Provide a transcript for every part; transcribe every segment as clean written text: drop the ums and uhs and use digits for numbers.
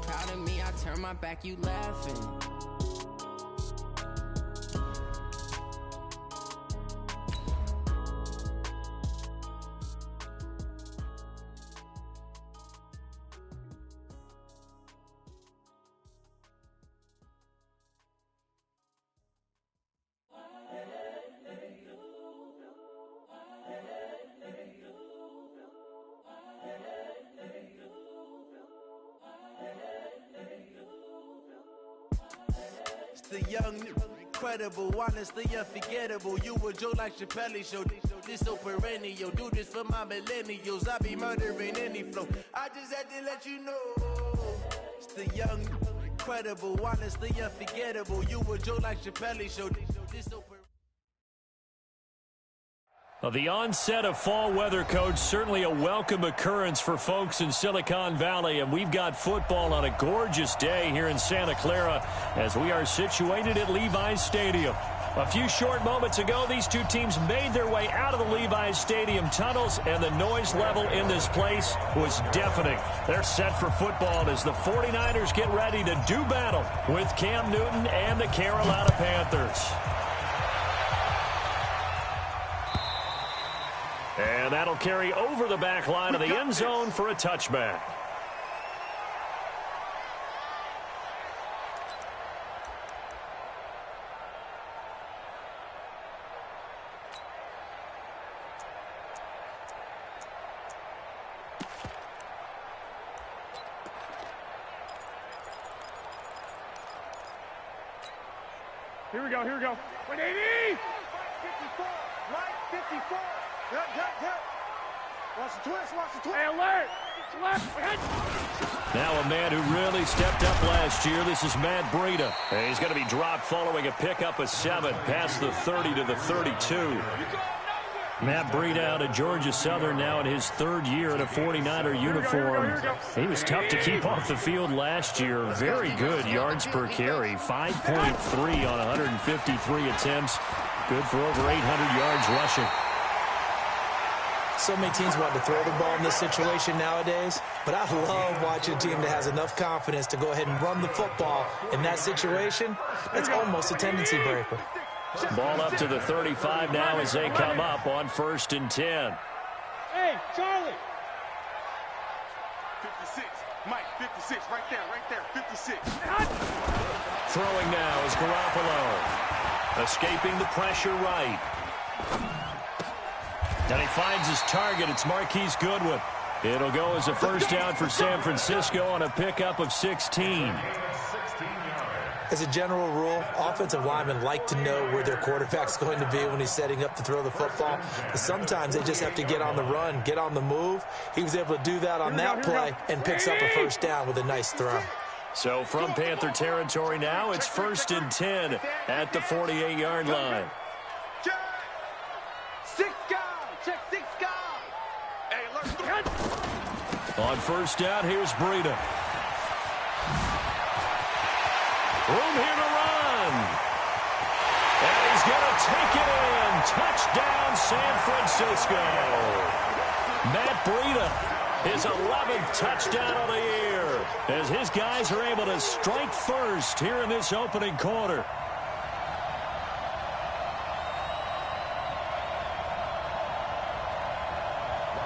proud of me, I turn my back, you laughing. The young, incredible, honestly unforgettable. You a Joe like Chappelle show. This so perennial. Do this for my millennials. I be murdering any flow. I just had to let you know. It's the young, incredible, honestly unforgettable. You a Joe like Chappelle show. This so The onset of fall weather, Coach, certainly a welcome occurrence for folks in Silicon Valley, and we've got football on a gorgeous day here in Santa Clara as we are situated at Levi's Stadium. A few short moments ago, these two teams made their way out of the Levi's Stadium tunnels, and the noise level in this place was deafening. They're set for football as the 49ers get ready to do battle with Cam Newton and the Carolina Panthers. And that'll carry over the back line of the end zone for a touchback. Here we go, here we go. 180! 54, right 54. Good. Watch the twist, watch the twist. Hey, alert! Now a man who really stepped up last year. This is Matt Breida. And he's going to be dropped following a pickup of 7 past the 30 to the 32. Matt Breida out of Georgia Southern now in his third year in a 49er uniform. He was tough to keep off the field last year. Very good yards per carry. 5.3 on 153 attempts. Good for over 800 yards rushing. So many teams want to throw the ball in this situation nowadays, but I love watching a team that has enough confidence to go ahead and run the football in that situation. It's almost a tendency breaker. Ball up to the 35 now as they come up on 1st and 10. Hey, Charlie. 56. Mike, 56. Right there. 56. Throwing now is Garoppolo. Escaping the pressure right. And he finds his target. It's Marquise Goodwin. It'll go as a first down for San Francisco on a pickup of 16. As a general rule, offensive linemen like to know where their quarterback's going to be when he's setting up to throw the football. But sometimes they just have to get on the run, get on the move. He was able to do that on that play and picks up a first down with a nice throw. So from Panther territory now, it's 1st and 10 at the 48-yard line. On first down, here's Breida. Room here to run. And he's going to take it in. Touchdown, San Francisco. Matt Breida, his 11th touchdown of the year, as his guys are able to strike first here in this opening quarter.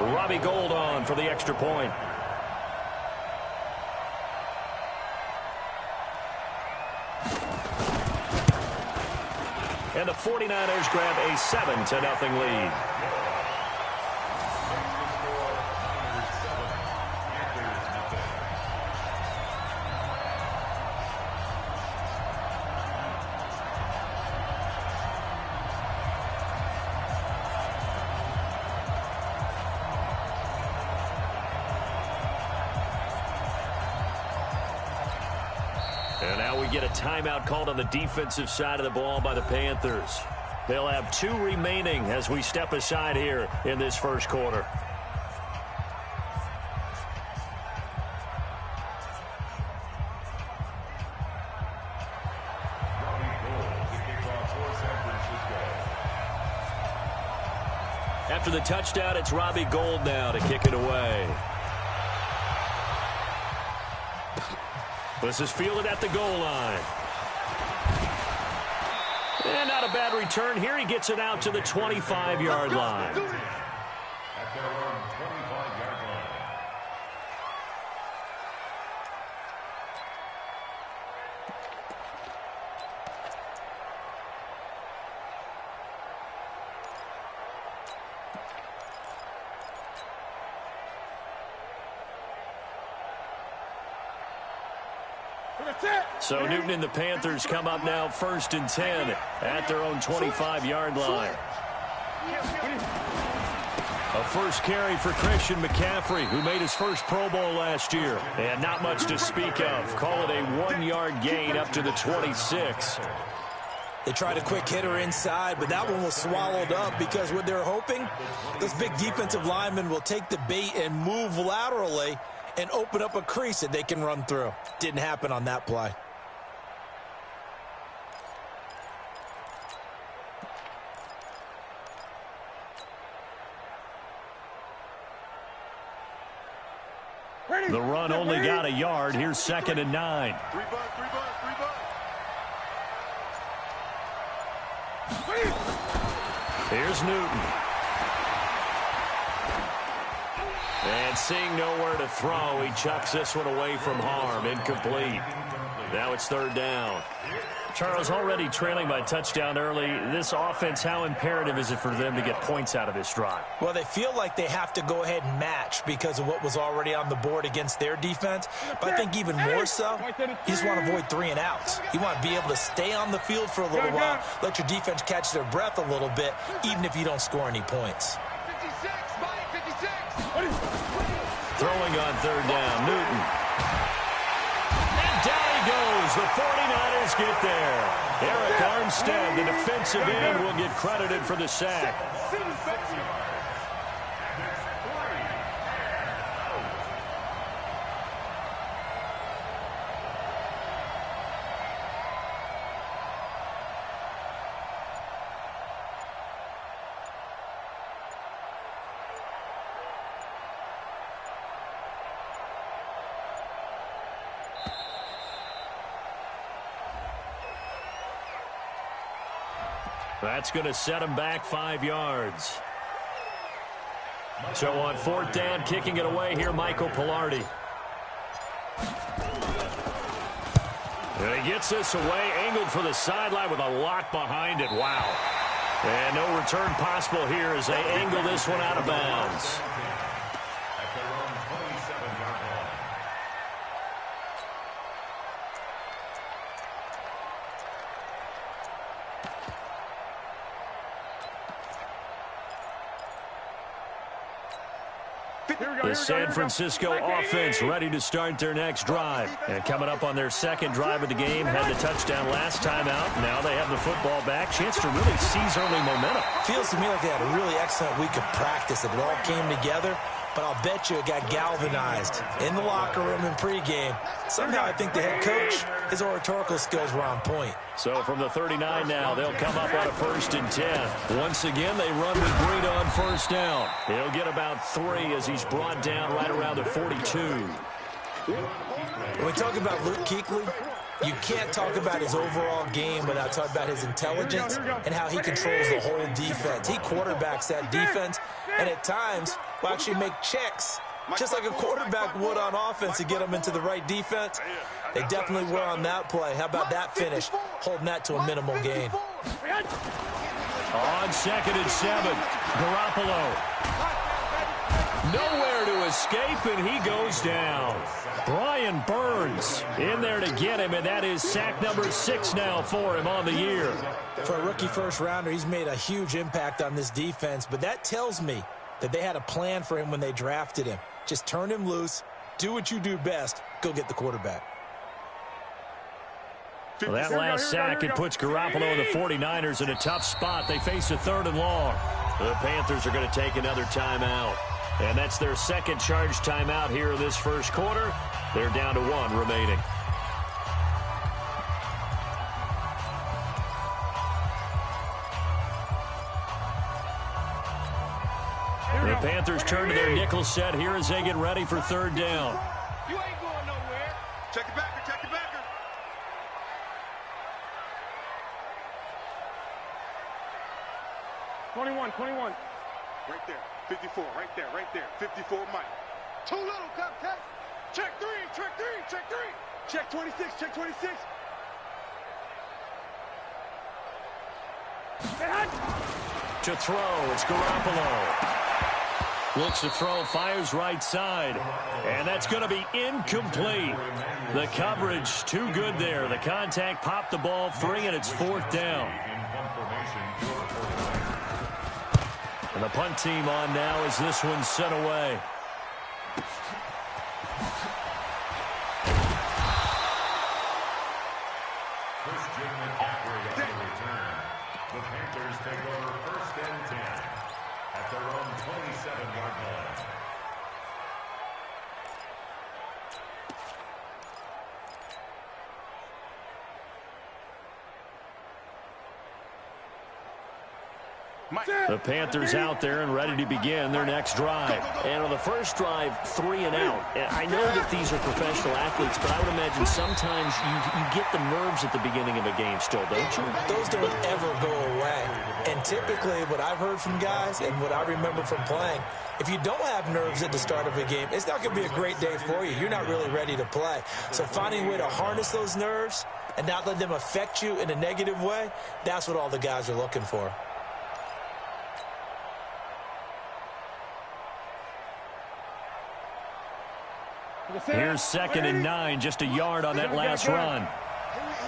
Robbie Gould on for the extra point. And the 49ers grab a 7-0 lead. And now we get a timeout called on the defensive side of the ball by the Panthers. They'll have 2 remaining as we step aside here in this first quarter. After the touchdown, it's Robbie Gould now to kick it away. This is fielded at the goal line. And not a bad return here. He gets it out to the 25-yard line. At their own 25-yard line. So Newton and the Panthers come up now 1st and 10 at their own 25-yard line. A first carry for Christian McCaffrey, who made his first Pro Bowl last year. And not much to speak of. Call it a 1-yard gain up to the 26. They tried a quick hitter inside, but that one was swallowed up because what they're hoping, those big defensive linemen will take the bait and move laterally and open up a crease that they can run through. Didn't happen on that play. The run only got a yard. Here's 2nd and 9. 3 bucks, 3 bucks, 3 bucks. Here's Newton. And seeing nowhere to throw, he chucks this one away from harm. Incomplete. Now it's 3rd down. Charles, already trailing by touchdown early. This offense, how imperative is it for them to get points out of this drive? Well, they feel like they have to go ahead and match because of what was already on the board against their defense. But I think even more so, you just want to avoid 3 and outs. You want to be able to stay on the field for a little while, let your defense catch their breath a little bit, even if you don't score any points. Throwing on 3rd down, Newton. And down he goes. The 49ers get there. Eric Armstead, the defensive end, will get credited for the sack. That's going to set him back 5 yards. So on 4th down, kicking it away here, Michael Pilardi. And he gets this away, angled for the sideline with a lock behind it. Wow. And no return possible here as they angle this one out of bounds. At their own 27-yard line. The San Francisco offense ready to start their next drive. And coming up on their 2nd drive of the game, had the touchdown last time out. Now they have the football back. Chance to really seize early momentum. Feels to me like they had a really excellent week of practice. It all came together, but I'll bet you it got galvanized in the locker room in pregame. Somehow I think the head coach, his oratorical skills were on point. So from the 39 now, they'll come up on a 1st and 10. Once again, they run with Breida on 1st down. He'll get about 3 as he's brought down right around the 42. When we talk about Luke Kuechly, you can't talk about his overall game without talking about his intelligence and how he controls the whole defense. He quarterbacks that defense, and at times will actually make checks, just like a quarterback would on offense to get them into the right defense. They definitely were on that play. How about that finish, holding that to a minimal gain. On 2nd and 7, Garoppolo. Nowhere to escape, and he goes down. Brian Burns in there to get him, and that is sack number 6 now for him on the year. For a rookie first-rounder, he's made a huge impact on this defense, but that tells me that they had a plan for him when they drafted him. Just turn him loose, do what you do best, go get the quarterback. Well, that last sack, it puts Garoppolo and the 49ers in a tough spot. They face a 3rd and long. The Panthers are going to take another timeout. And that's their 2nd charge timeout here in this 1st quarter. They're down to 1 remaining. The Panthers turn to their nickel set here as they get ready for 3rd down. You ain't going nowhere. Check it back, check it back. 21. Right there. 54. Right there. 54, Mike. Too little, cupcake. Check 3. Check 26. Check 26. To throw, it's Garoppolo. Looks to throw, fires right side. And that's going to be incomplete. The coverage too good there. The contact popped the ball free, and it's 4th down. And the punt team on now as this one's sent away. The Panthers take over 1st and 10 at their own 27-yard line. The Panthers out there and ready to begin their next drive. And on the first drive, 3 and out. And I know that these are professional athletes, but I would imagine sometimes you get the nerves at the beginning of a game still, don't you? Those don't ever go away. And typically what I've heard from guys and what I remember from playing, if you don't have nerves at the start of a game, it's not going to be a great day for you. You're not really ready to play. So finding a way to harness those nerves and not let them affect you in a negative way, that's what all the guys are looking for. Here's 2nd and 9, just a yard on that last run. Here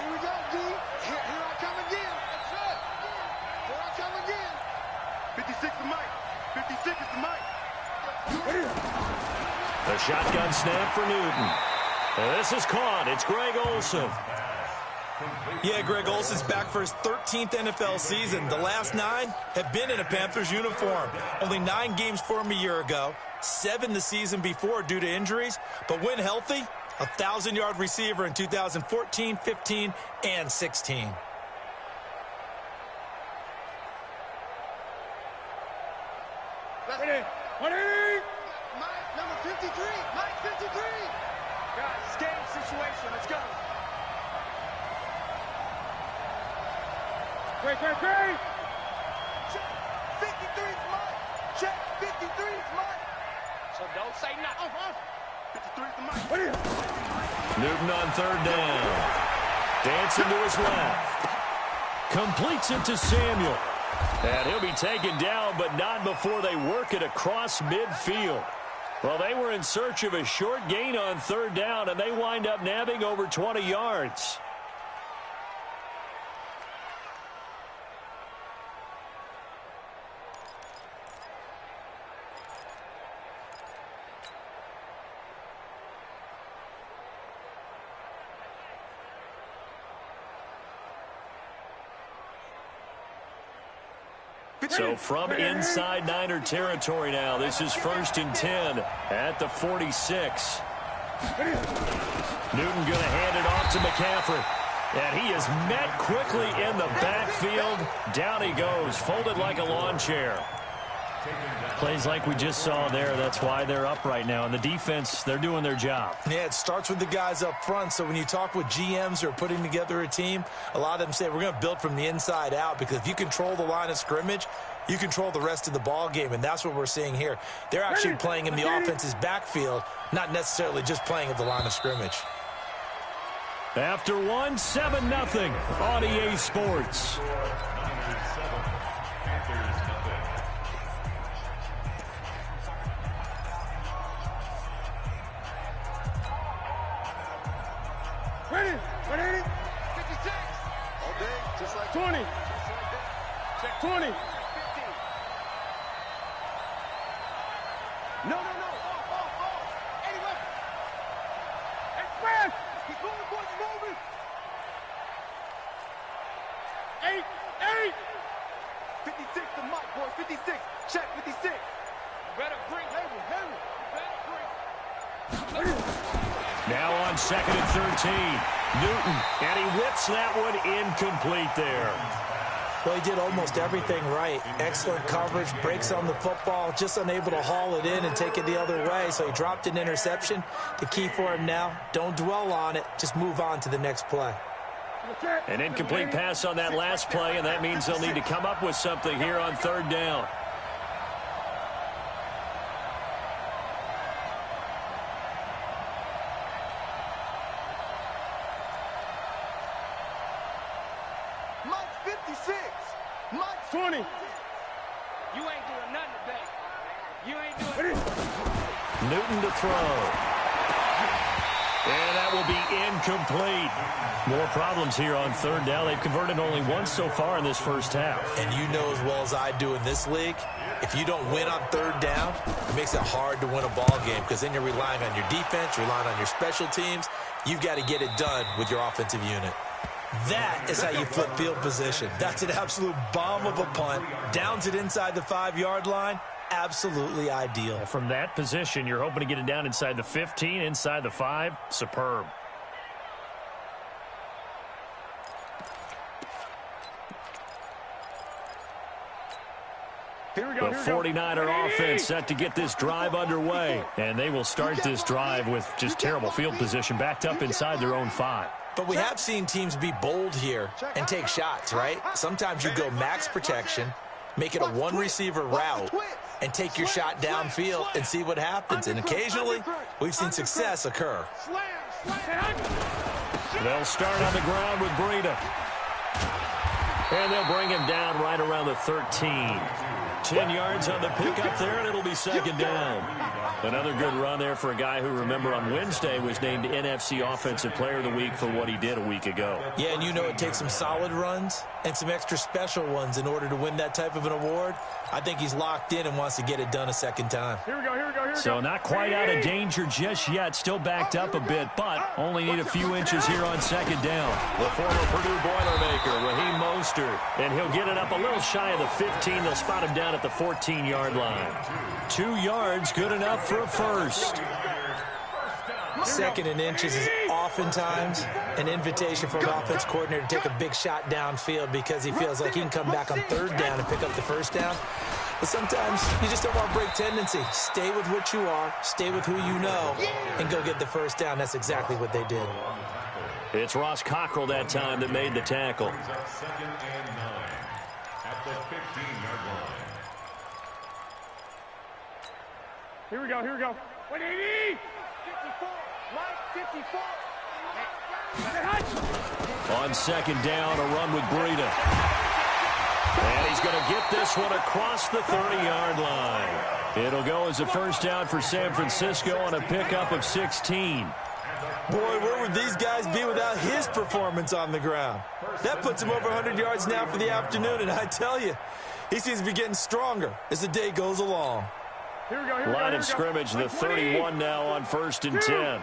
we go, D. Here I come again. That's it. Here I come again. 56 to Mike. 56 is to Mike. The shotgun snap for Newton. This is caught. It's Greg Olsen. Yeah, Greg Olsen's back for his 13th NFL season. The last 9 have been in a Panthers uniform. Only 9 games for him a year ago, 7 the season before due to injuries. But when healthy, a 1,000-yard receiver in 2014, 15, and 16. Mike, number 53. Mike, 53. Guys, it's game situation. Let's go. Great. Check. 53's Mike. Check. 53's Mike. So don't say nothing. 53's to Mike. Newton on 3rd down. Dancing to his left. Completes it to Samuel. And he'll be taken down, but not before they work it across midfield. Well, they were in search of a short gain on 3rd down, and they wind up nabbing over 20 yards. So from inside Niner territory now, this is 1st and 10 at the 46. Newton going to hand it off to McCaffrey. And he is met quickly in the backfield. Down he goes, folded like a lawn chair. Plays like we just saw there. That's why they're up right now. And the defense, they're doing their job. Yeah, it starts with the guys up front. So when you talk with GMs who are putting together a team, a lot of them say we're going to build from the inside out, because if you control the line of scrimmage, you control the rest of the ball game, and that's what we're seeing here. They're actually playing in the offense's backfield, not necessarily just playing at the line of scrimmage. After 1, 7-0 on EA Sports. Ready? 56. All day, just like 20. Check 20. 50. No. Anyway. Express. He's moving, boys, he's moving. 8. 56 to Mike, boys. 56. Check 56. Better bring Henry. Better bring. Now on 2nd and 13. Newton, and he whips that one incomplete there. Well, he did almost everything right. Excellent coverage, breaks on the football, just unable to haul it in and take it the other way. So he dropped an interception. The key for him now, don't dwell on it. Just move on to the next play. An incomplete pass on that last play, and that means they'll need to come up with something here on third down. Mike 56. Mike 20. You ain't doing nothing today. You ain't doing Newton to throw. And that will be incomplete. More problems here on third down. They've converted only once so far in this first half. And you know as well as I do in this league, if you don't win on third down, it makes it hard to win a ball game because then you're relying on your defense, relying on your special teams. You've got to get it done with your offensive unit. That is how you flip field position. That's an absolute bomb of a punt. Downs it inside the 5-yard line. Absolutely ideal. From that position, you're hoping to get it down inside the 15, inside the 5. Superb. Here we go. The 49er offense set to get this drive underway. And they will start this drive with just terrible field position backed up inside their own 5. But we have seen teams be bold here and take shots, right? Sometimes you go max protection, make it a one-receiver route, and take your shot downfield and see what happens. And occasionally, we've seen success occur. They'll start on the ground with Breida. And they'll bring him down right around the 13. 10 yards on the pickup there, and it'll be second down. Another good run there for a guy who, remember, on Wednesday was named NFC Offensive Player of the Week for what he did a week ago. Yeah, and you know it takes some solid runs and some extra special ones in order to win that type of an award. I think he's locked in and wants to get it done a second time. Here we go, here we go, here we go. So not quite out of danger just yet. Still backed up a bit, but only need a few inches here on second down. The former Purdue Boilermaker, Raheem Mostert, and he'll get it up a little shy of the 15. They'll spot him down at the 14-yard line. 2 yards, good enough for a first. Second and inches is oftentimes an invitation for an offense coordinator to take a big shot downfield because he feels like he can come back on third down and pick up the first down. But sometimes you just don't want to break tendency. Stay with what you are, stay with who you know, and go get the first down. That's exactly what they did. It's Ross Cockrell that time that made the tackle. Second and 9 at the 15-yard line. Here we go, here we go. 180! 54! Mike 54! On second down, a run with Breida. And he's going to get this one across the 30-yard line. It'll go as a first down for San Francisco on a pickup of 16. Boy, where would these guys be without his performance on the ground? That puts him over 100 yards now for the afternoon, and I tell you, he seems to be getting stronger as the day goes along. Here we go, here we go, Line here of we go. scrimmage, the 31 now on 1st and 10.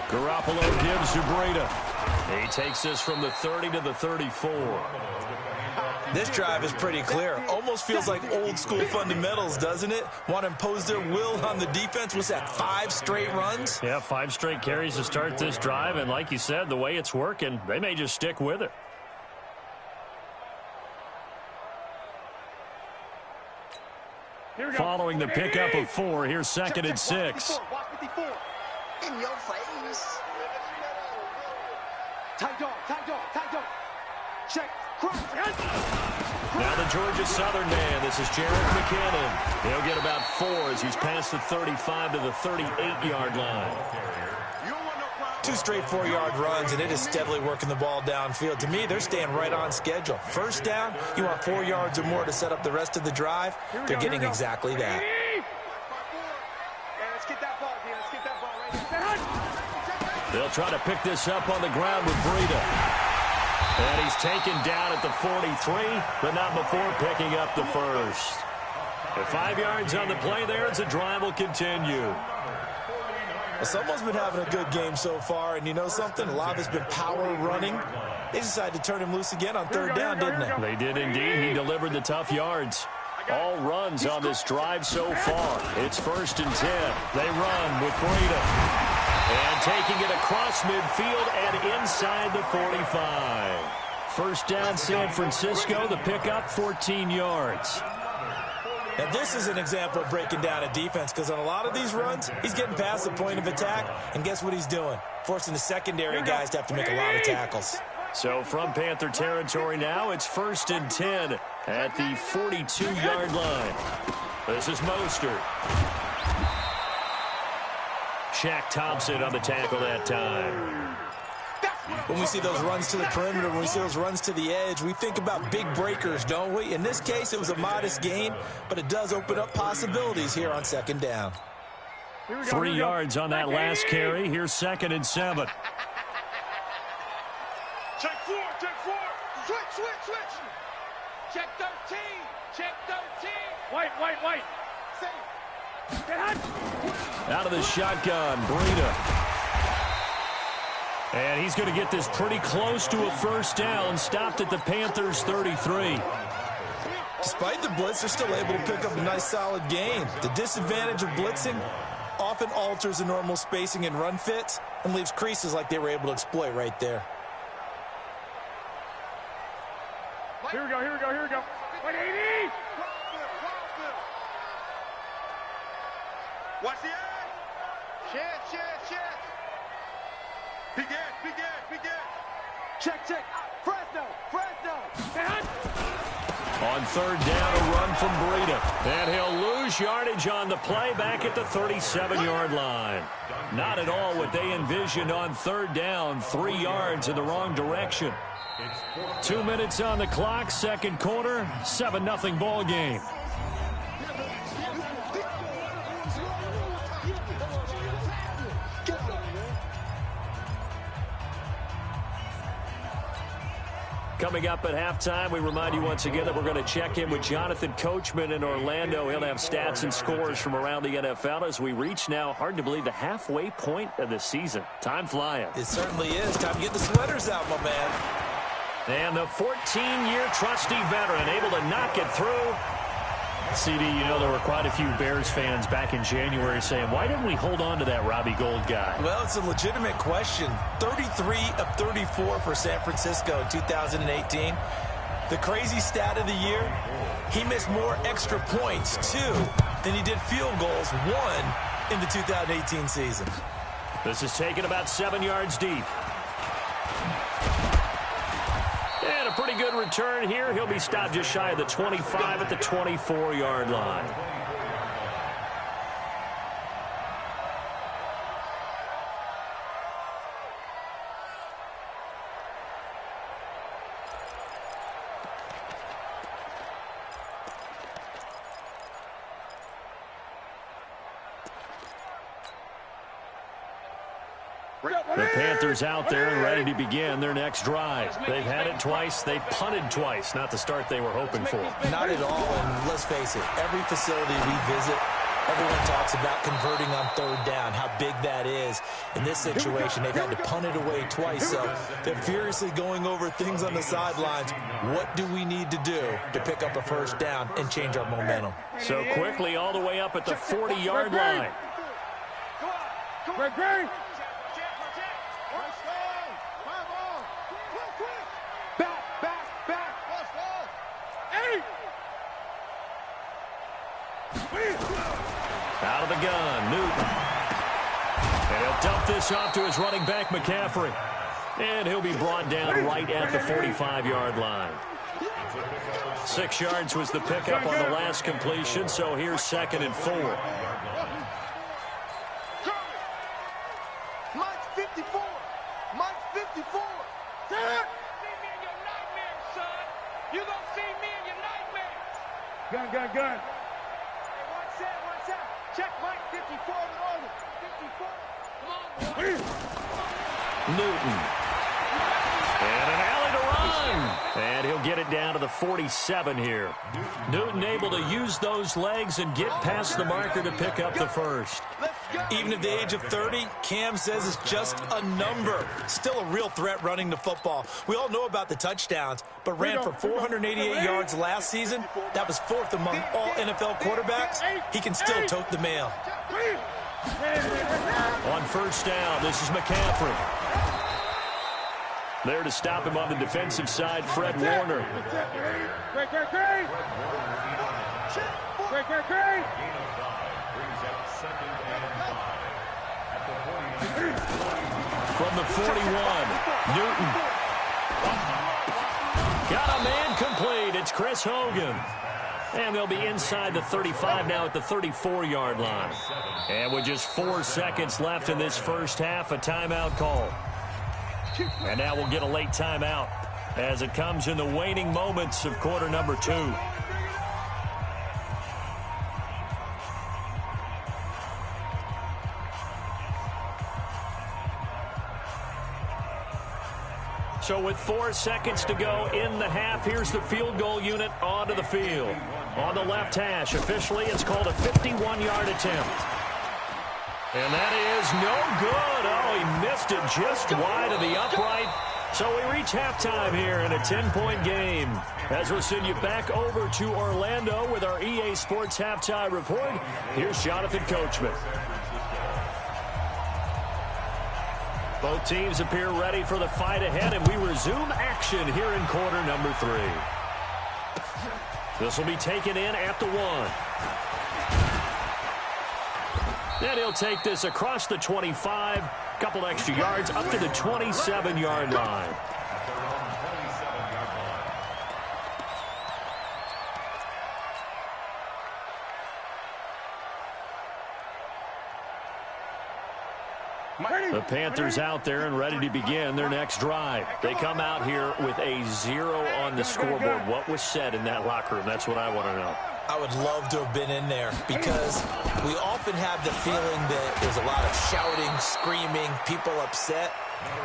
Garoppolo gives to Breida. He takes this from the 30 to the 34. This drive is pretty clear. Almost feels like old school fundamentals, doesn't it? Want to impose their will on the defense. What's that, 5 straight runs? Yeah, 5 straight carries to start this drive, and like you said, the way it's working, they may just stick with it. Following the pickup of 4, here's second and 6. in your face. Tight dog, tight dog, tight dog. Check. Now the Georgia Southern man. This is Jared McKinnon. He'll get about 4 as he's past the 35 to the 38-yard line. 2 straight 4-yard runs, and it is steadily working the ball downfield. To me, they're staying right on schedule. First down, you want 4 yards or more to set up the rest of the drive. They're getting exactly that. Let's get that ball, Dean. Let's get that ball right here. They'll try to pick this up on the ground with Breida. And he's taken down at the 43, but not before picking up the first. The 5 yards on the play there as the drive will continue. Well, someone's been having a good game so far, and you know something? A lot of it's been power running. They decided to turn him loose again on third down, didn't they? They did indeed. He delivered the tough yards. All runs on this drive so far. It's 1st and 10. They run with Breida. And taking it across midfield and inside the 45. First down, San Francisco. The pickup, 14 yards. Now, this is an example of breaking down a defense because on a lot of these runs, he's getting past the point of attack, and guess what he's doing? Forcing the secondary guys to have to make a lot of tackles. So from Panther territory now, it's 1st and 10 at the 42-yard line. This is Mostert. Shaq Thompson on the tackle that time. When we see those runs to the perimeter, when we see those runs to the edge, we think about big breakers, don't we? In this case, it was a modest gain, but it does open up possibilities here on 2nd down. 3 yards on that last carry. Here's 2nd and 7. Check 4, check 4. Switch. Check 13, check 13. White. Out of the shotgun, Breida. And he's going to get this pretty close to a 1st down. Stopped at the Panthers' 33. Despite the blitz, they're still able to pick up a nice, solid gain. The disadvantage of blitzing often alters the normal spacing and run fits and leaves creases like they were able to exploit right there. Here we go. 180. Watch the edge. Check. Big edge. Check. Fresno. On 3rd down, a run from Breida. And he'll lose yardage on the play back at the 37-yard line. Not at all what they envisioned on 3rd down. 3 yards in the wrong direction. 2 minutes on the clock, 2nd quarter, 7-0 ball game. Coming up at halftime, we remind you once again that we're going to check in with Jonathan Coachman in Orlando. He'll have stats and scores from around the NFL as we reach now, hard to believe, the halfway point of the season. Time flying. It certainly is. Time to get the sweaters out, my man. And the 14-year trusty veteran able to knock it through. CD, you know there were quite a few Bears fans back in January saying, why didn't we hold on to that Robbie Gould guy? Well, it's a legitimate question. 33 of 34 for San Francisco in 2018. The crazy stat of the year, he missed more extra points, 2, than he did field goals, 1 in the 2018 season. This is taken about 7 yards deep. And a pretty good return here. He'll be stopped just shy of the 25 at the 24-yard line. The Panthers out there and ready to begin their next drive. They've had it twice. They've punted twice. Not the start they were hoping for. Not at all, and let's face it, every facility we visit, everyone talks about converting on 3rd down, how big that is. In this situation, they've had to punt it away twice, so they're furiously going over things on the sidelines. What do we need to do to pick up a 1st down and change our momentum? So quickly all the way up at the 40-yard line. Great. Out of the gun, Newton. And he'll dump this off to his running back, McCaffrey. And he'll be brought down right at the 45-yard line. 6 yards was the pickup on the last completion, so here's 2nd and 4. Mike 54. See me in your nightmares, son. You gonna see me in your nightmares. Gun. Hey, one set. Check Mike 54 in order. 54. Come on, boy. Newton. And an alley to run. And he'll get it down to the 47 here. Newton able to use those legs and get past the marker to pick up the 1st. Even at the age of 30, Cam says it's just a number. Still a real threat running the football. We all know about the touchdowns, but ran for 488 yards last season. That was 4th among all NFL quarterbacks. He can still tote the mail. On 1st down, this is McCaffrey. There to stop him on the defensive side, Fred Warner. Great. Check 4. Great. Gain of 5 brings up 2nd and 5. At the 49. From the 41, Newton. Got a man complete. It's Chris Hogan. And they'll be inside the 35 now at the 34-yard line. And with just 4 seconds left in this first half, a timeout call. And now we'll get a late timeout as it comes in the waning moments of quarter number 2. So with 4 seconds to go in the half, here's the field goal unit onto the field. On the left hash, officially it's called a 51-yard attempt. And that is no good. Oh, he missed it just wide of the upright. So we reach halftime here in a 10-point game. As we'll send you back over to Orlando with our EA Sports Halftime Report, here's Jonathan Coachman. Both teams appear ready for the fight ahead, and we resume action here in quarter number 3. This will be taken in at the 1. And he'll take this across the 25, couple extra yards, up to the 27-yard line. The Panthers out there and ready to begin their next drive. They come out here with a 0 on the scoreboard. What was said in that locker room? That's what I want to know. I would love to have been in there because we often have the feeling that there's a lot of shouting, screaming, people upset.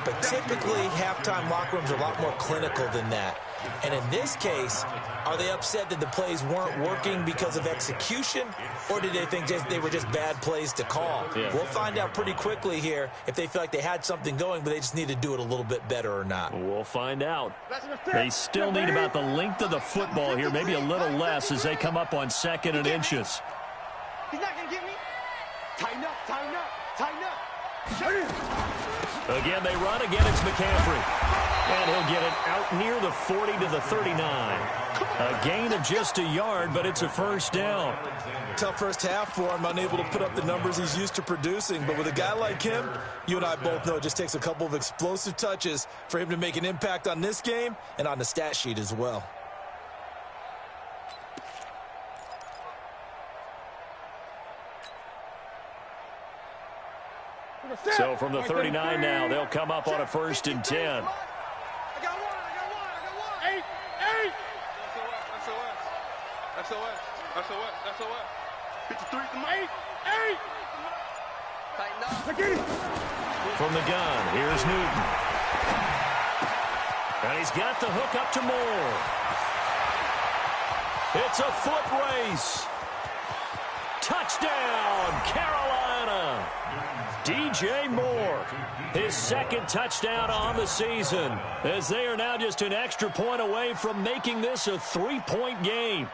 But typically, halftime locker rooms are a lot more clinical than that. And in this case, are they upset that the plays weren't working because of execution, or did they think they were just bad plays to call? Yeah. We'll find out pretty quickly here if they feel like they had something going, but they just need to do it a little bit better or not. We'll find out. They still need about the length of the football here, maybe a little less as they come up on 2nd and inches. He's not going to get me. Tighten up, tighten up, tighten up. Again, they run. Again, it's McCaffrey. And he'll get it out near the 40 to the 39. A gain of just a yard, but it's a first down. Tough first half for him, unable to put up the numbers he's used to producing. But with a guy like him, you and I both know it just takes a couple of explosive touches for him to make an impact on this game and on the stat sheet as well. So from the 39 now, they'll come up on a 1st and 10. I got one. 8. SOS. 53 to 8. Tighten up. From the gun, here's Newton. And he's got the hook up to Moore. It's a foot race. Touchdown, Carolina. DJ Moore, his 2nd touchdown on the season, as they are now just an extra point away from making this a 3-point game.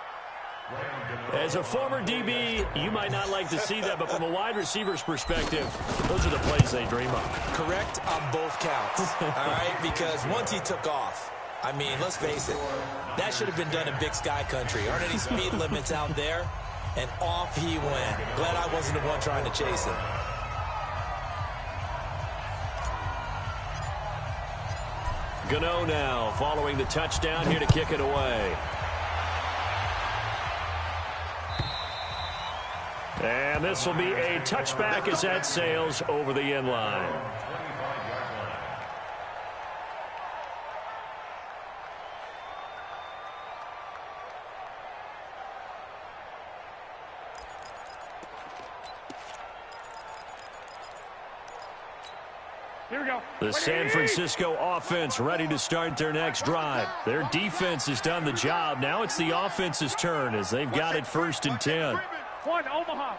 As a former DB, you might not like to see that, but from a wide receiver's perspective, those are the plays they dream of. Correct on both counts, all right? Because once he took off, I mean, let's face it, that should have been done in Big Sky country. Aren't any speed limits out there? And off he went. Glad I wasn't the one trying to chase him. Gano now following the touchdown here to kick it away. And this will be a touchback as that sails over the end line. The San Francisco offense ready to start their next drive. Their defense has done the job. Now it's the offense's turn as they've got it 1st and 10. One, Omaha.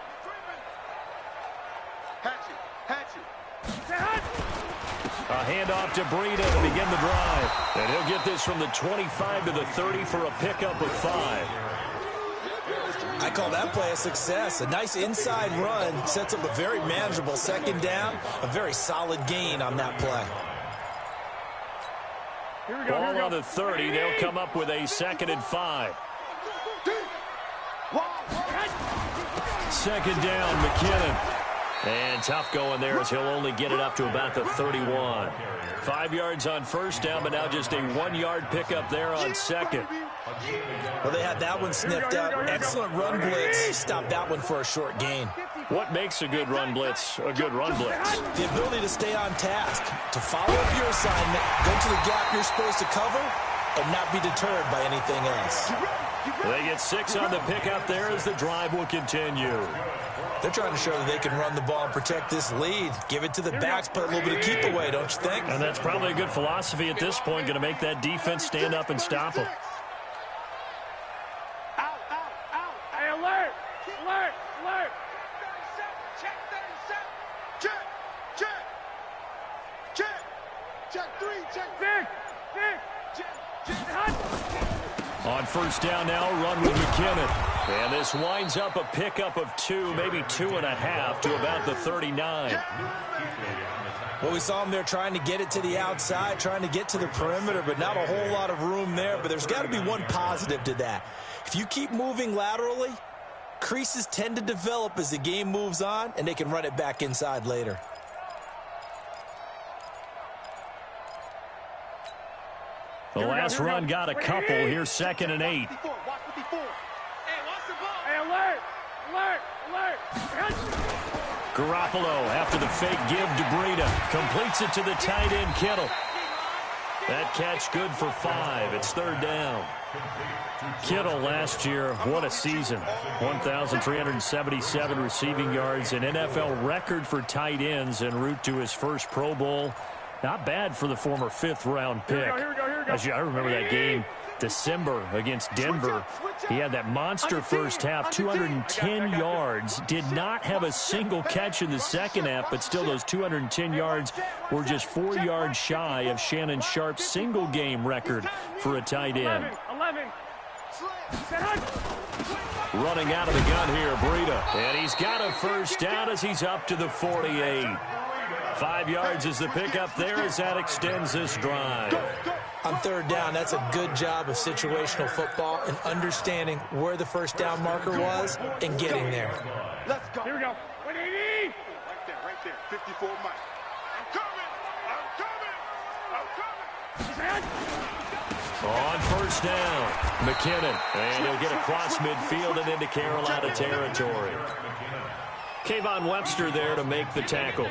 A handoff to Breida to begin the drive. And he'll get this from the 25 to the 30 for a pickup of 5. I call that play a success. A nice inside run sets up a very manageable 2nd down. A very solid gain on that play. Ball on the 30. They'll come up with a 2nd and 5. Second down, McKinnon. And tough going there as he'll only get it up to about the 31. 5 yards on first down, but now just a 1-yard pickup there on second. Well, they had that one sniffed out. Excellent run blitz. Stopped that one for a short gain. What makes a good run blitz a good run blitz? The ability to stay on task, to follow up your assignment, go to the gap you're supposed to cover, and not be deterred by anything else. They get 6 on the pickup there as the drive will continue. They're trying to show that they can run the ball and protect this lead. Give it to the backs, put a little bit of keep away, don't you think? And that's probably a good philosophy at this point, going to make that defense stand up and stop them. Out. Hey, alert. Check 37. Check 3. Check 6. On first down now, run with McKinnon. And this winds up a pickup of 2, maybe 2.5 to about the 39. Well, we saw him there trying to get it to the outside, trying to get to the perimeter, but not a whole lot of room there. But there's got to be one positive to that. If you keep moving laterally, creases tend to develop as the game moves on, and they can run it back inside later. The last run got a couple. Here's 2nd and 8. Hey, alert. Garoppolo after the fake give to Breida. Completes it to the tight end, Kittle. That catch good for 5. It's 3rd down. Kittle last year, what a season. 1,377 receiving yards, an NFL record for tight ends en route to his first Pro Bowl. Not bad for the former 5th-round pick. I remember that game, December against Denver. He had that monster first half, 210 yards. Did not have a single catch in the second half, but still those 210 yards were just 4 yards shy of Shannon Sharp's single-game record for a tight end. 11. Running out of the gun here, Breida. And he's got a first down as he's up to the 48. 5 yards is the pickup there as that extends this drive. On 3rd down, that's a good job of situational football and understanding where the first down marker was and getting there. Let's go. Here we go. 180. Right there. 54 Mike. I'm coming. On first down, McKinnon. And he'll get across midfield and into Carolina territory. Kayvon Webster there to make the tackle.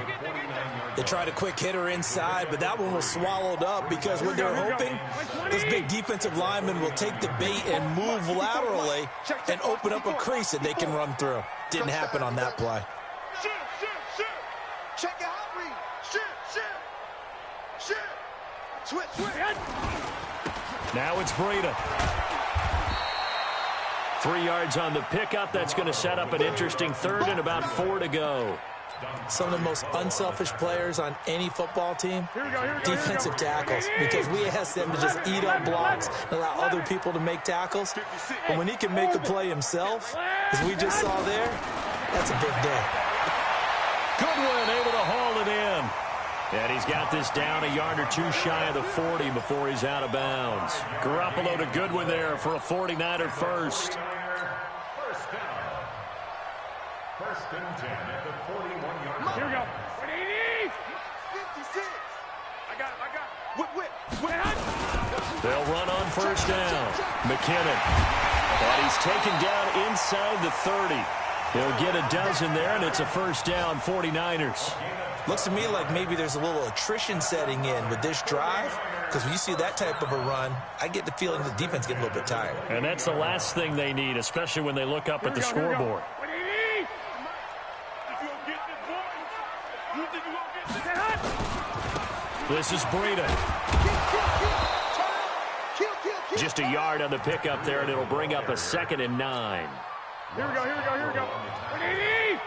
They tried a quick hitter inside, but that one was swallowed up because what they're hoping, those big defensive linemen will take the bait and move laterally and open up a crease that they can run through. Didn't happen on that play. Check it out, read. Switch. Now it's Breida. 3 yards on the pickup. That's going to set up an interesting 3rd and about 4 to go. Some of the most unselfish players on any football team, defensive tackles, because we ask them to just eat up blocks and allow other people to make tackles. But when he can make a play himself, as we just saw there, that's a big day. Goodwin able to haul it in. And he's got this down a yard or 2 shy of the 40 before he's out of bounds. Garoppolo to Goodwin there for a 49er first. First and 10 at the 41-yard line. Here we go. 180. 56. I got it. Whip. They'll run on first down. McKinnon. And he's taken down inside the 30. He'll get a dozen there, and it's a first down, 49ers. Looks to me like maybe there's a little attrition setting in with this drive, because when you see that type of a run, I get the feeling the defense getting a little bit tired. And that's the last thing they need, especially when they look up at the scoreboard. This is Breida. Just a yard on the pickup there, and it'll bring up a 2nd and 9. Here we go. 180.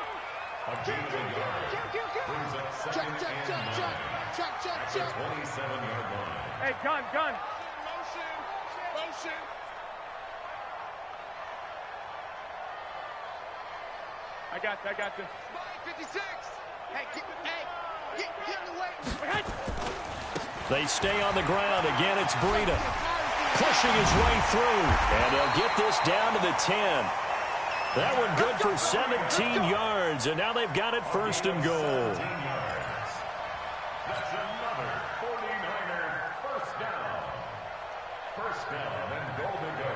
Check. 27-yard line. Hey, gun. Motion. I got this. 56. Hey, get in the way. They stay on the ground. Again, it's Breida pushing his way through. And they'll get this down to the 10. That one good for 17 yards, and now they've got it first and goal. That's another 49er first down. First down and goal to go.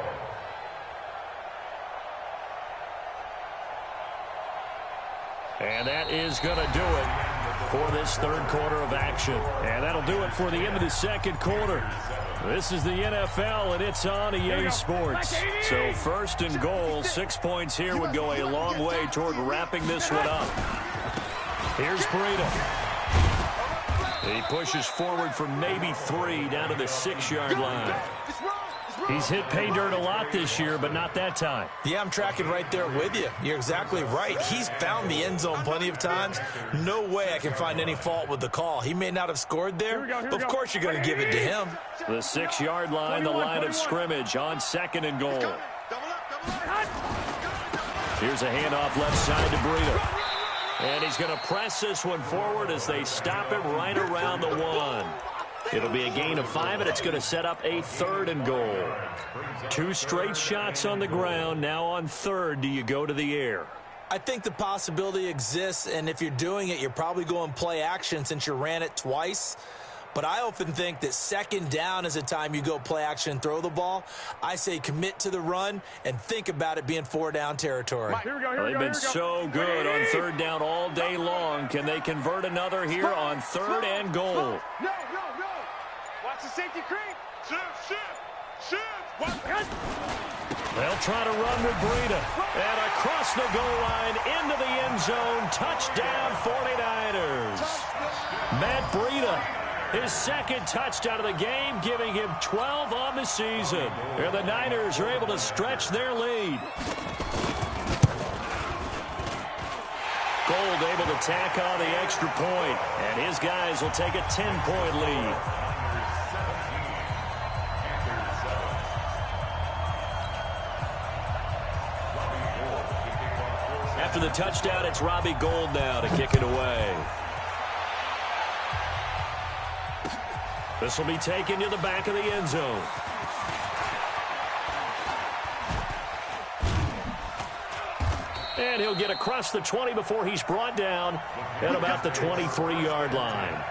And that is going to do it for this third quarter of action. And that'll do it for the end of the second quarter. This is the NFL, and it's on EA Sports. So first and goal, 6 points here would go a long way toward wrapping this one up. Here's Breida. He pushes forward for maybe 3 down to the 6-yard line. He's hit pay dirt a lot this year, but not that time. Yeah, I'm tracking right there with you. You're exactly right. He's found the end zone plenty of times. No way I can find any fault with the call. He may not have scored there, but of course you're going to give it to him. The 6-yard line, the line of scrimmage on second and goal. Here's a handoff left side to Breida. And he's going to press this one forward as they stop him right around the 1. It'll be a gain of 5, and it's going to set up a third and goal. 2 straight shots on the ground. Now on third, do you go to the air? I think the possibility exists, and if you're doing it, you're probably going play action since you ran it twice. But I often think that second down is a time you go play action and throw the ball. I say commit to the run and think about it being 4-down territory. They've been so good on third down all day long. Can they convert another here on third and goal? No. Watch the safety creep. Shift. They'll try to run with Breida. And across the goal line into the end zone. Touchdown 49ers. Matt Breida. His second touchdown of the game, giving him 12 on the season. And the Niners are able to stretch their lead. Gold able to tack on the extra point, and his guys will take a 10-point lead. After the touchdown, it's Robbie Gould now to kick it away. This will be taken to the back of the end zone. And he'll get across the 20 before he's brought down at about the 23-yard line.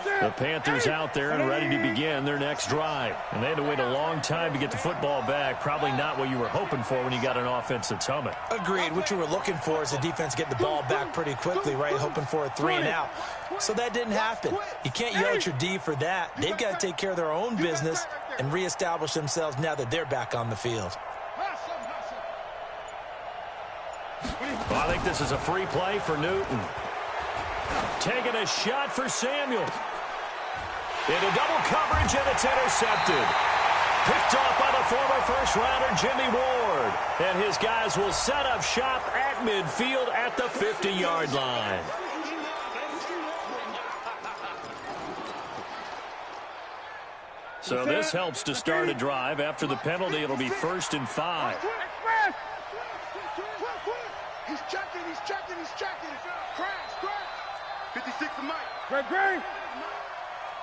The Panthers out there and ready to begin their next drive. And they had to wait a long time to get the football back. Probably not what you were hoping for when you got an offense that's humming. Agreed. What you were looking for is the defense get the ball back pretty quickly, right? Hoping for a 3 and out. So that didn't happen. You can't yell at your D for that. They've got to take care of their own business and reestablish themselves now that they're back on the field. Well, I think this is a free play for Newton. Taking a shot for Samuel. Into double coverage, and it's intercepted. Picked off by the former first-rounder Jimmy Ward. And his guys will set up shop at midfield at the 50-yard line. So this helps to start a drive. After the penalty, it'll be 1st and 5. He's checking. Crash. 56 to Mike. Great.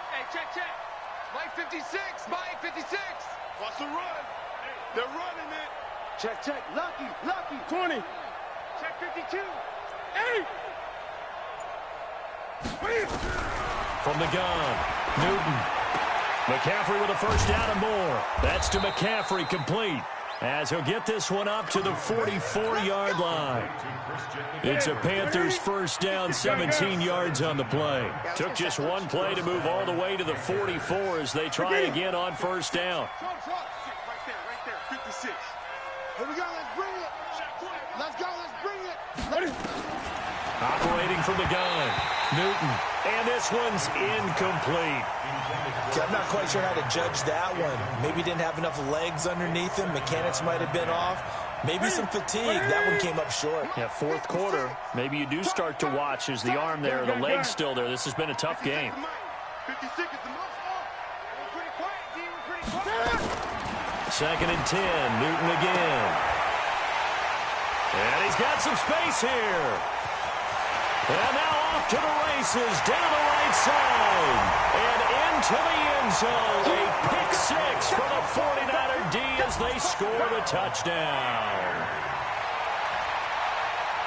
Hey, check. Mike 56. Mike 56. Watch the run. They're running it. Check. Lucky. 20. Check 52. 8. From the gun, Newton. McCaffrey with a first down and more. That's to McCaffrey, complete. As he'll get this one up to the 44-yard line. It's a Panthers first down, 17 yards on the play. Took just one play to move all the way to the 44 as they try again on first down. Right there. 56. Here we go. Let's bring it. Operating from the gun, Newton. And this one's incomplete. I'm not quite sure how to judge that one. Maybe didn't have enough legs underneath him. Mechanics might have been off. Maybe some fatigue. That one came up short. Yeah, fourth quarter. Maybe you do start to watch as the arm there, the leg's still there. This has been a tough game. 56 is the most. Pretty quiet. 2nd and 10. Newton again. And he's got some space here. And now off to the races, down the right side, and into the end zone. A pick six for the 49er D as they score the touchdown.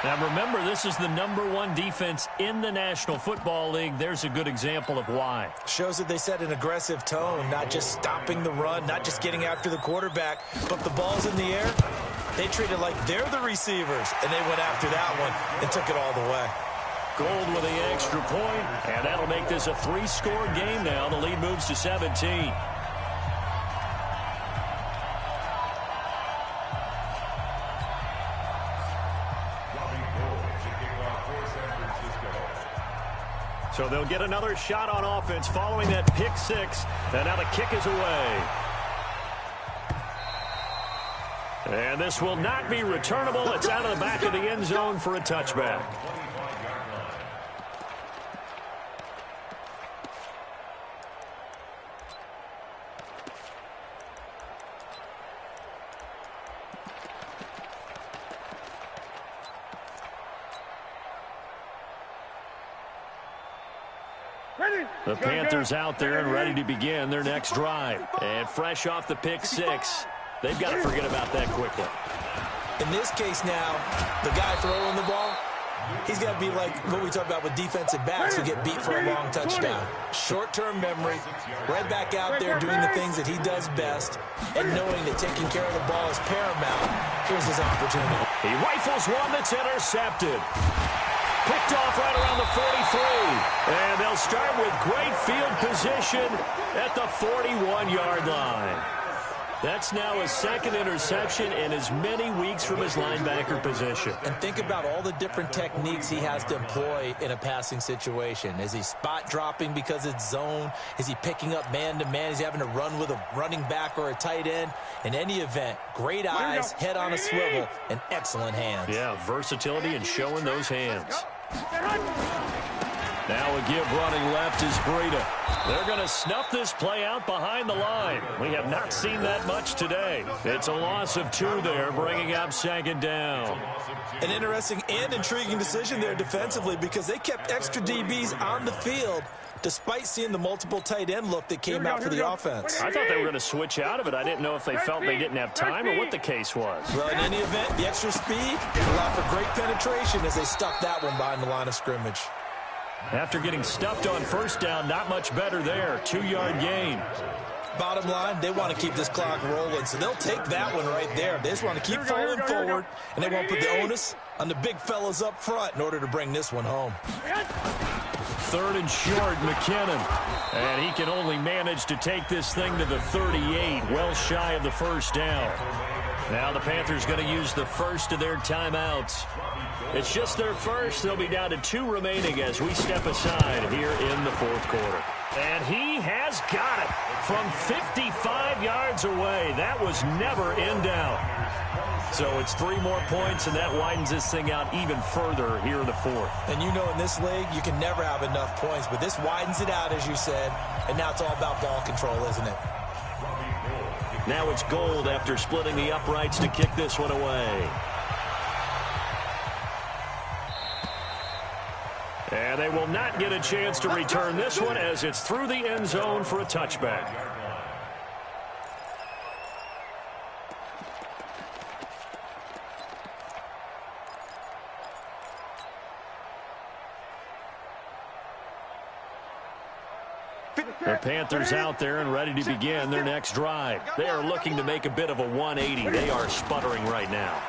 Now remember, this is the #1 defense in the National Football League. There's a good example of why. Shows that they set an aggressive tone, not just stopping the run, not just getting after the quarterback, but the ball's in the air. They treat it like they're the receivers, and they went after that one and took it all the way. Gold with the extra point, and that'll make this a 3-score game now. The lead moves to 17. So they'll get another shot on offense following that pick six, and now the kick is away. And this will not be returnable. It's out of the back of the end zone for a touchback. The Panthers out there and ready to begin their next drive. And fresh off the pick six, they've got to forget about that quickly. In this case now, the guy throwing the ball, he's got to be like what we talk about with defensive backs who get beat for a long touchdown. Short-term memory, right back out there doing the things that he does best, and knowing that taking care of the ball is paramount. Here's his opportunity. He rifles one that's intercepted. Picked off right around the 43. And they'll start with great field position at the 41-yard line. That's now his second interception in as many weeks from his linebacker position. And think about all the different techniques he has to employ in a passing situation. Is he spot dropping because it's zone? Is he picking up man-to-man? Is he having to run with a running back or a tight end? In any event, great eyes, head on a swivel, and excellent hands. Yeah, versatility and showing those hands. Now a give running left is Breida. They're going to snuff this play out behind the line. We have not seen that much today. It's a loss of 2 there, bringing up second down. An interesting and intriguing decision there defensively because they kept extra DBs on the field despite seeing the multiple tight end look that came out for the offense. I thought they were going to switch out of it. I didn't know if they felt they didn't have time or what the case was. Well, in any event, the extra speed allowed for great penetration as they stuck that one behind the line of scrimmage. After getting stuffed on first down, not much better there. 2-yard gain. Bottom line, they want to keep this clock rolling, so they'll take that one right there. They just want to keep falling forward, and they won't put the onus on the big fellas up front in order to bring this one home. 3rd and short, McKinnon. And he can only manage to take this thing to the 38, well shy of the first down. Now the Panthers going to use the first of their timeouts. It's just their first. They'll be down to 2 remaining as we step aside here in the 4th quarter. And he has got it from 55 yards away. That was never in doubt. So it's 3 more points, and that widens this thing out even further here in the 4th. And you know in this league, you can never have enough points, but this widens it out, as you said, and now it's all about ball control, isn't it? Now it's Gold after splitting the uprights to kick this one away. And they will not get a chance to return this one as it's through the end zone for a touchback. The Panthers out there and ready to begin their next drive. They are looking to make a bit of a 180. They are sputtering right now.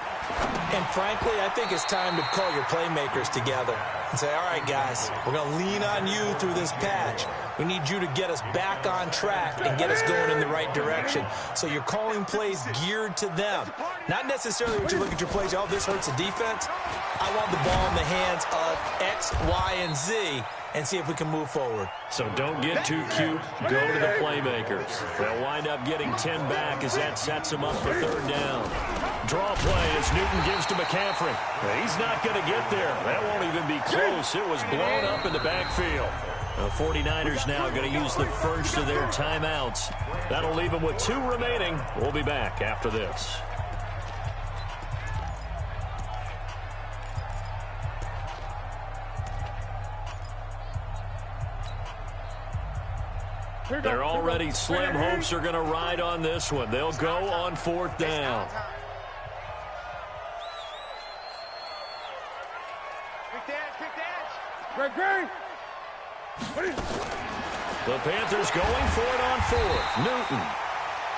And frankly, I think it's time to call your playmakers together and say, all right, guys, we're going to lean on you through this patch. We need you to get us back on track and get us going in the right direction. So you're calling plays geared to them. Not necessarily when you look at your plays, oh, this hurts the defense. I want the ball in the hands of X, Y, and Z and see if we can move forward. So don't get too cute. Go to the playmakers. They'll wind up getting 10 back as that sets them up for 3rd down. Draw play as Newton gives to McCaffrey. He's not going to get there. That won't even be close. It was blown up in the backfield. The 49ers now going to use the first of their timeouts. That'll leave them with 2 remaining. We'll be back after this. They're already slim hopes are going to ride on this one. They'll go on 4th down. The Panthers going for it on 4th. Newton.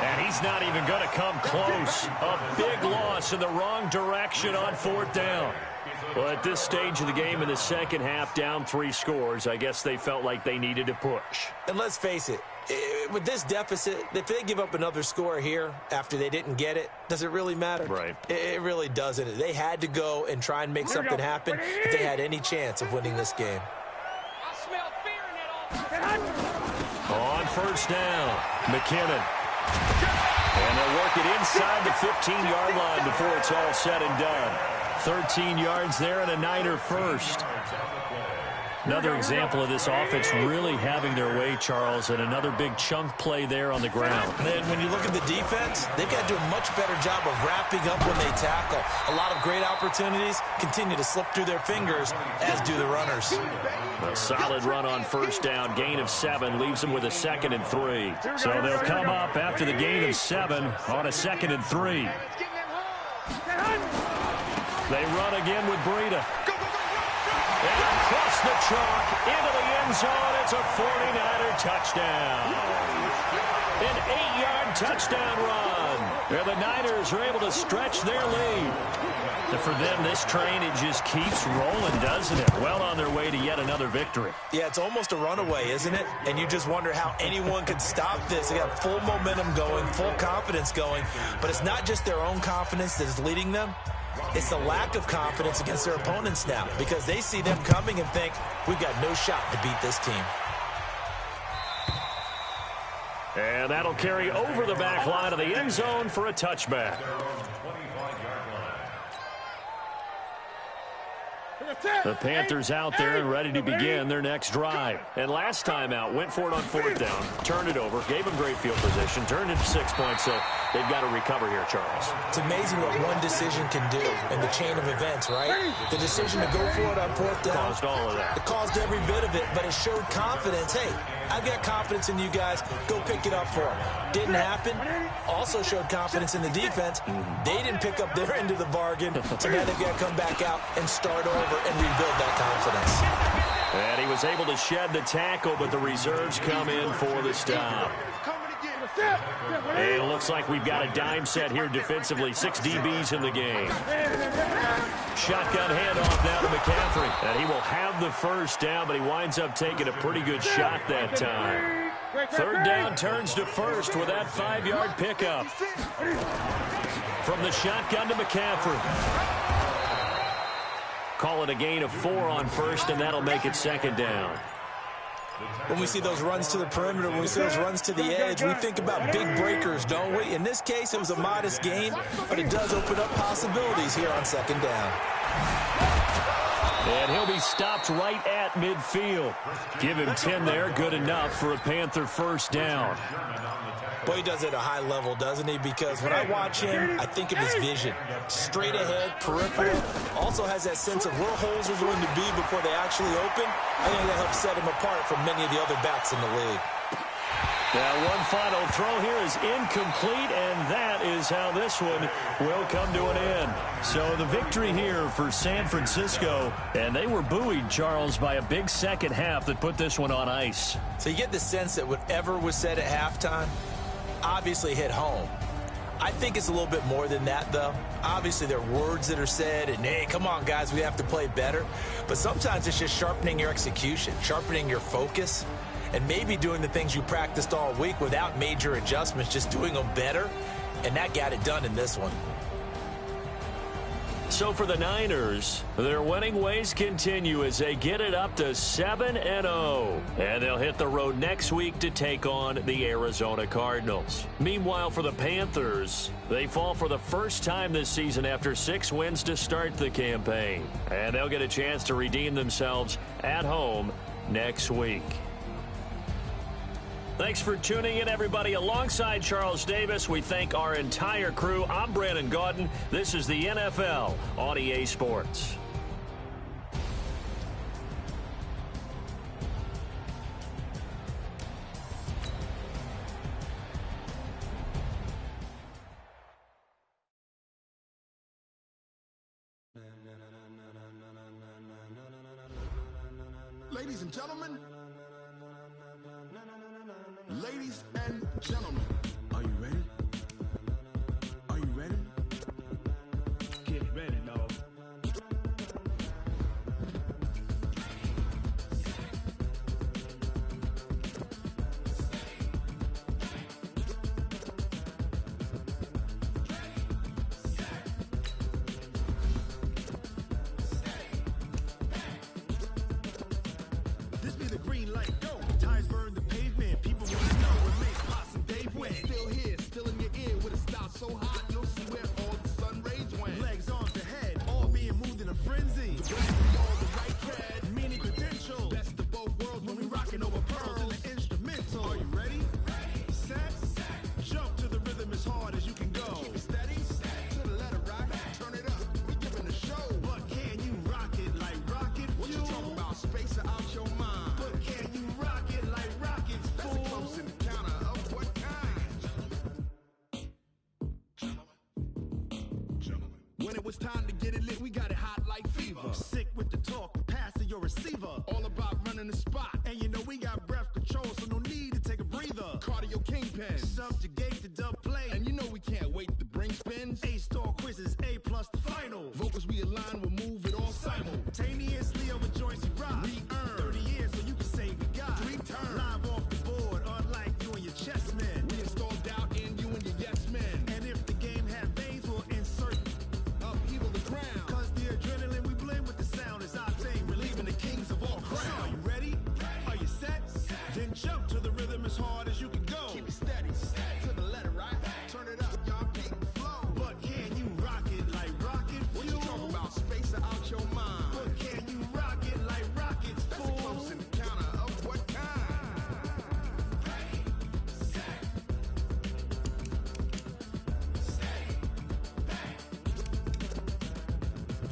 And he's not even going to come close. A big loss in the wrong direction on 4th down. Well, at this stage of the game in the second half, down 3 scores, I guess they felt like they needed to push. And let's face it, with this deficit, if they give up another score here after they didn't get it, does it really matter? Right. It really doesn't. They had to go and try and make something happen if they had any chance of winning this game. I smell fear in that offense. On 1st down, McKinnon. And they'll work it inside the 15-yard line before it's all said and done. 13 yards there and a Niner first. Another example of this offense really having their way, Charles, and another big chunk play there on the ground. And when you look at the defense, they've got to do a much better job of wrapping up when they tackle. A lot of great opportunities continue to slip through their fingers, as do the runners. A solid run on 1st down, gain of 7, leaves them with a 2nd and 3. So they'll come up after the gain of 7 on a 2nd and 3. They run again with Breida. And across the chalk, into the end zone, it's a 49er touchdown. An 8-yard touchdown run. And the Niners are able to stretch their lead. And for them, this train, it just keeps rolling, doesn't it? Well on their way to yet another victory. Yeah, it's almost a runaway, isn't it? And you just wonder how anyone could stop this. They got full momentum going, full confidence going. But it's not just their own confidence that is leading them. It's the lack of confidence against their opponents now, because they see them coming and think, we've got no shot to beat this team. And that'll carry over the back line of the end zone for a touchback. The Panthers out there and ready to begin their next drive. And last time out, went for it on 4th down, turned it over, gave them great field position, turned it to 6 points, so they've got to recover here, Charles. It's amazing what one decision can do in the chain of events, right? The decision to go for it on 4th down. Caused all of that. It caused every bit of it, but it showed confidence. Hey, I've got confidence in you guys. Go pick it up for them. Didn't happen. Also showed confidence in the defense. They didn't pick up their end of the bargain, so now they've got to come back out and start over and rebuild that confidence. And he was able to shed the tackle, but the reserves come in for the stop. And it looks like we've got a dime set here defensively. 6 DBs in the game. Shotgun handoff now to McCaffrey. And he will have the 1st down, but he winds up taking a pretty good shot that time. 3rd down turns to 1st with that 5-yard pickup. From the shotgun to McCaffrey. Call it a gain of 4 on 1st, and that'll make it 2nd down. When we see those runs to the perimeter, when we see those runs to the edge, we think about big breakers, don't we? In this case, it was a modest gain, but it does open up possibilities here on 2nd down. And he'll be stopped right at midfield. Give him 10 there, good enough for a Panther 1st down. Boy, he does it at a high level, doesn't he? Because when I watch him, I think of his vision. Straight ahead, peripheral. Also has that sense of where holes are going to be before they actually open. I think that helps set him apart from many of the other backs in the league. Now, one final throw here is incomplete, and that is how this one will come to an end. So the victory here for San Francisco, and they were buoyed, Charles, by a big second half that put this one on ice. So you get the sense that whatever was said at halftime obviously hit home. I think it's a little bit more than that, though. Obviously, there are words that are said, and, hey, come on, guys, we have to play better. But sometimes it's just sharpening your execution, sharpening your focus, and maybe doing the things you practiced all week without major adjustments, just doing them better, and that got it done in this one. So for the Niners, their winning ways continue as they get it up to 7-0. And they'll hit the road next week to take on the Arizona Cardinals. Meanwhile, for the Panthers, they fall for the first time this season after 6 wins to start the campaign. And they'll get a chance to redeem themselves at home next week. Thanks for tuning in, everybody. Alongside Charles Davis, we thank our entire crew. I'm Brandon Gaudin. This is the NFL on EA Sports. and gentlemen, ladies and gentlemen, are you ready? Are you ready? Get ready, dog. This be the green light, go. Tires burn the pavement, people want to know where Mace, Pops, and Dave went. Still here, still in your ear, with a style so hot, you'll see where all the sun rays went. Legs, arms, the head, all being moved in a frenzy. The rest be all the right cred, meaning credentials. Best of both worlds when we rockin' over pearls in the instrumental. Are you ready? Set, jump to the rhythm as hard as you can go. Keep it steady, to the letter rock, turn it up, we giving a show. But can you rock it like rocket fuel? What you talking about, space or out your mind? But can you rock it like rockets, fool? That's a close encounter of what kind? When it was time to get it lit, we got it hot like fever. Sick with the talk, passing your receiver. All about running the spot. And you know we got breath control, so no need to take a breather. Cardio kingpin, subjugate the dub play. And you know we can't wait to bring spins. A-star quizzes, A+ the final. Vocals we align, we'll move it all simultaneously over joints we rock. We earn 30 years, so you can say we got 3 turns. Live off the board, unlike you and your chess men. We install doubt in you and your yes men. And if the game had veins, we'll insert upheaval the ground. Cause the adrenaline we blend with the sound is our thing, relieving the kings of all crowns. So are you ready? Are you set? Then jump to the rhythm as hard as you can go. Keep it steady, to the letter right. Turn it up, y'all keep the flow. But can you rock it like rocket fuel? What you talking about, space or out your mind? But can you rock it like rockets, fool? That's a close encounter of what kind?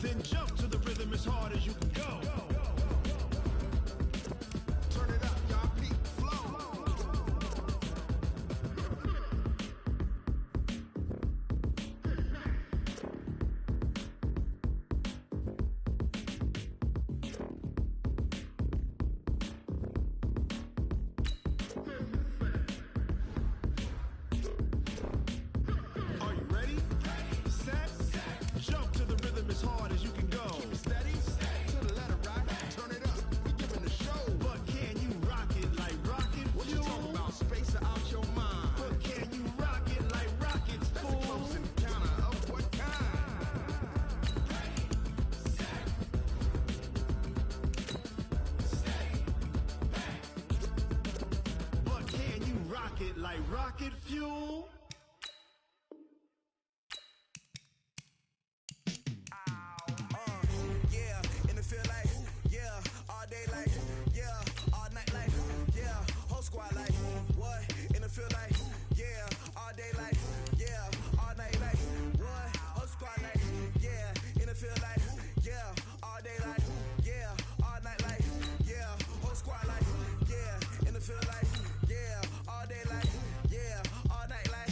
Then jump to the rhythm as hard as you can go. Turn it up, y'all peak flow. Are you ready? Set, jump to the rhythm as hard as you can go. Keep it steady, to the letter right. Turn it up, we giving the show. But can you rock it like rocket fuel? What you talking about, space or out your mind? But can you rock it like rockets, fool? That's a close encounter of what kind? But can you rock it like rocket fuel? Yeah, and it feel like, yeah, all day like, yeah, all night like, yeah, whole squad like, what? And it feel like, yeah, all day like, yeah, all night like, what? Whole squad like, yeah, and it feel like, yeah, all day like, yeah, all night like, yeah, whole squad like, yeah, and it feel like, yeah, all day like, yeah, all night like,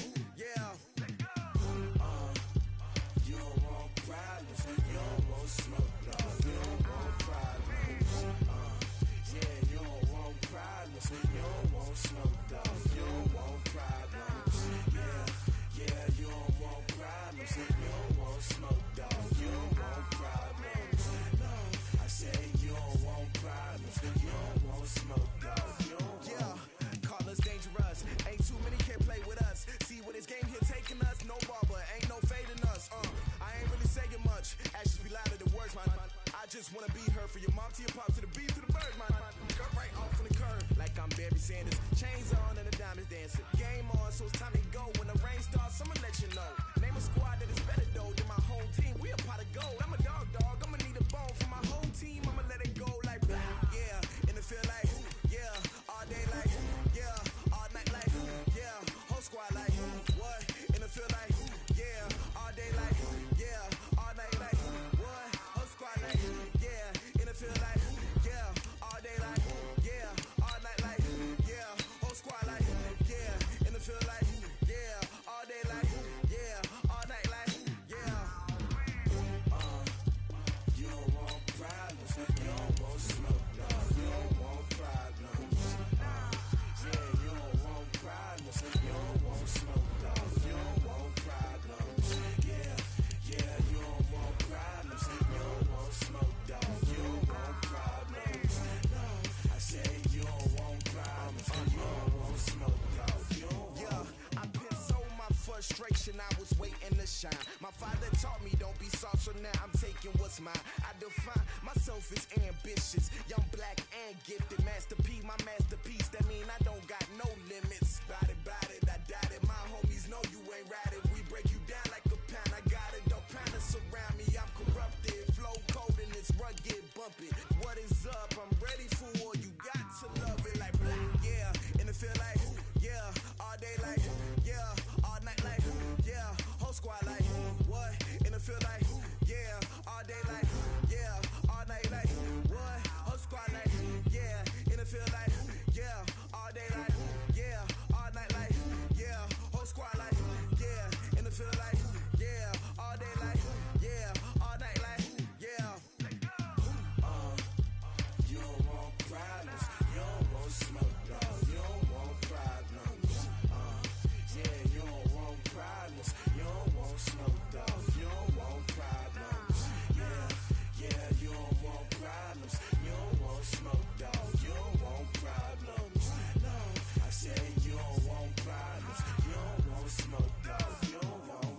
shine. My father taught me don't be soft, so now I'm taking what's mine. I define myself as ambitious, young, black, and gifted. Master P, my masterpiece, that mean I don't got no limits. Bout it, I doubt it. My homies know you ain't ride it. We break you down like a pound. I got it, don't pound us around me. I'm corrupted, flow cold and it's rugged, bumpy. What is up? I'm ready for war. You got to love it like yeah, and it feel like yeah, all day like yeah, all night like yeah, whole squad like what? And it feel like yeah, all day like yeah, all night like what? Whole squad like yeah, and it feel like yeah, all day like yeah, all night like yeah, whole squad like yeah, and it feel like yeah, all day like yeah, all night like yeah. You don't want problems, you don't want smoke, dog. You don't want problems. Yeah, you don't want problems, you don't want smoke, dog. You don't want problems. Yeah, you don't want problems, you don't want smoke, dog. You don't want problems. No, I said you don't want problems, you don't want smoke, dog. You don't want.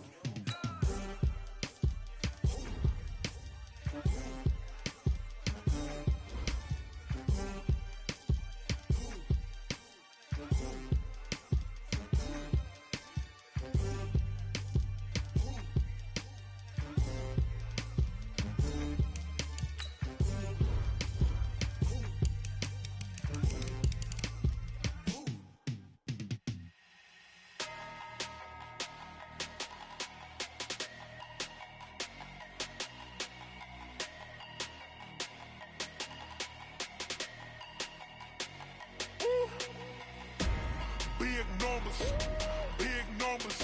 Big numbers,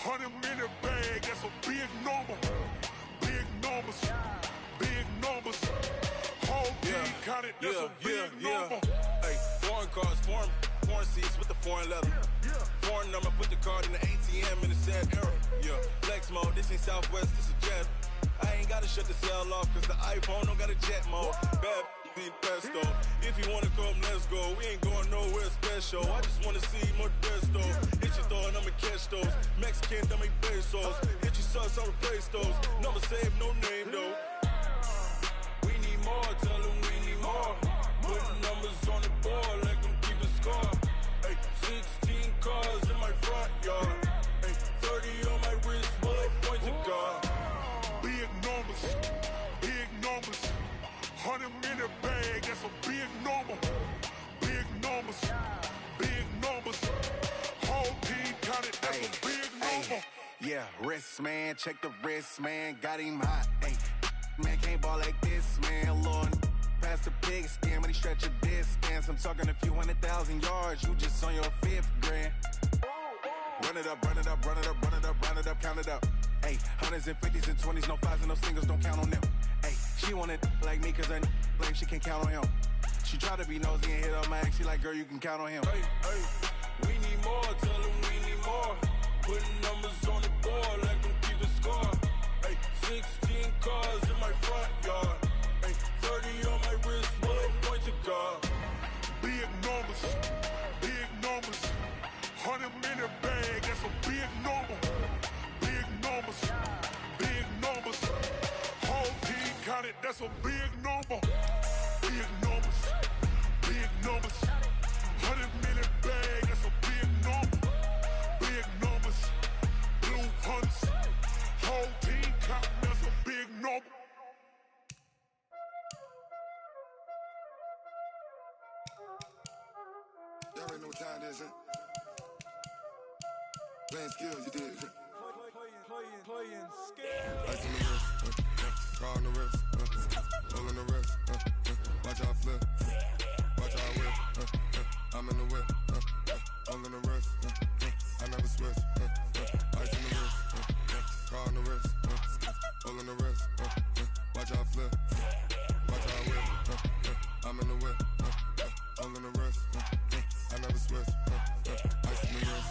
100-minute bag, that's a big number. Big numbers, whole team counted, that's a big number. Hey, foreign cars, foreign seats with the foreign leather. Foreign number, put the card in the ATM in the sad era. Yeah, flex mode, this ain't Southwest, this is jet. I ain't gotta shut the cell off, cause the iPhone don't got a jet mode. Bad need pesto. If you wanna come, let's go. We ain't going nowhere special. I just wanna see more Desto. Hit your thought, I'ma catch those. Mexican, don't make pesos. Hit your sus, I'll replace those. Number save, no name though. We need more, tell them we need more. Putting numbers on the board, let them keep the score. Hey, 16 cars in my front yard. Hey, 30 on my wrist, bullet point to God. Big numbers, 100-minute bag, that's a big number. Big numbers, whole team counted, that's a big number. Yeah, wrist man, check the wrist man, got him hot. Ay, man can't ball like this, man. Lord, past the pig skin when he stretch a distance. I'm talking a few 100,000 yards, you just on your 5th grand. Run it up, count it up. Ay, 100s and 50s and 20s, no 5s and no singles, don't count on them. Ay, she wanted like me cause her blame, she can't count on him. She tried to be nosy and hit up my ex, she like, girl, you can count on him. Hey, we need more, tell them we need more. Putting numbers on the board, let them keep the score. Hey, 16 cars in my front yard. Hey, 30 on my wrist, bullet point to God. Big numbers, 100-minute bag, that's a big number. Big numbers, whole team counted, that's a big number. Big numbers, 100-minute bag, that's a big number. Big numbers, blue hunts, whole team counting, that's a big number. Y'all already know what time it is, huh? Playing skills, you did. Playing skills. Ice on the wrist, car on the wrist, all on the wrist, watch how I flip, watch how I whip, I'm in the whip, all on the wrist, I never switch, ice on the wrist, car on the wrist, all on the wrist, watch how I flip, watch how I whip, I'm in the whip, all on the wrist, I never switch, ice on the wrist,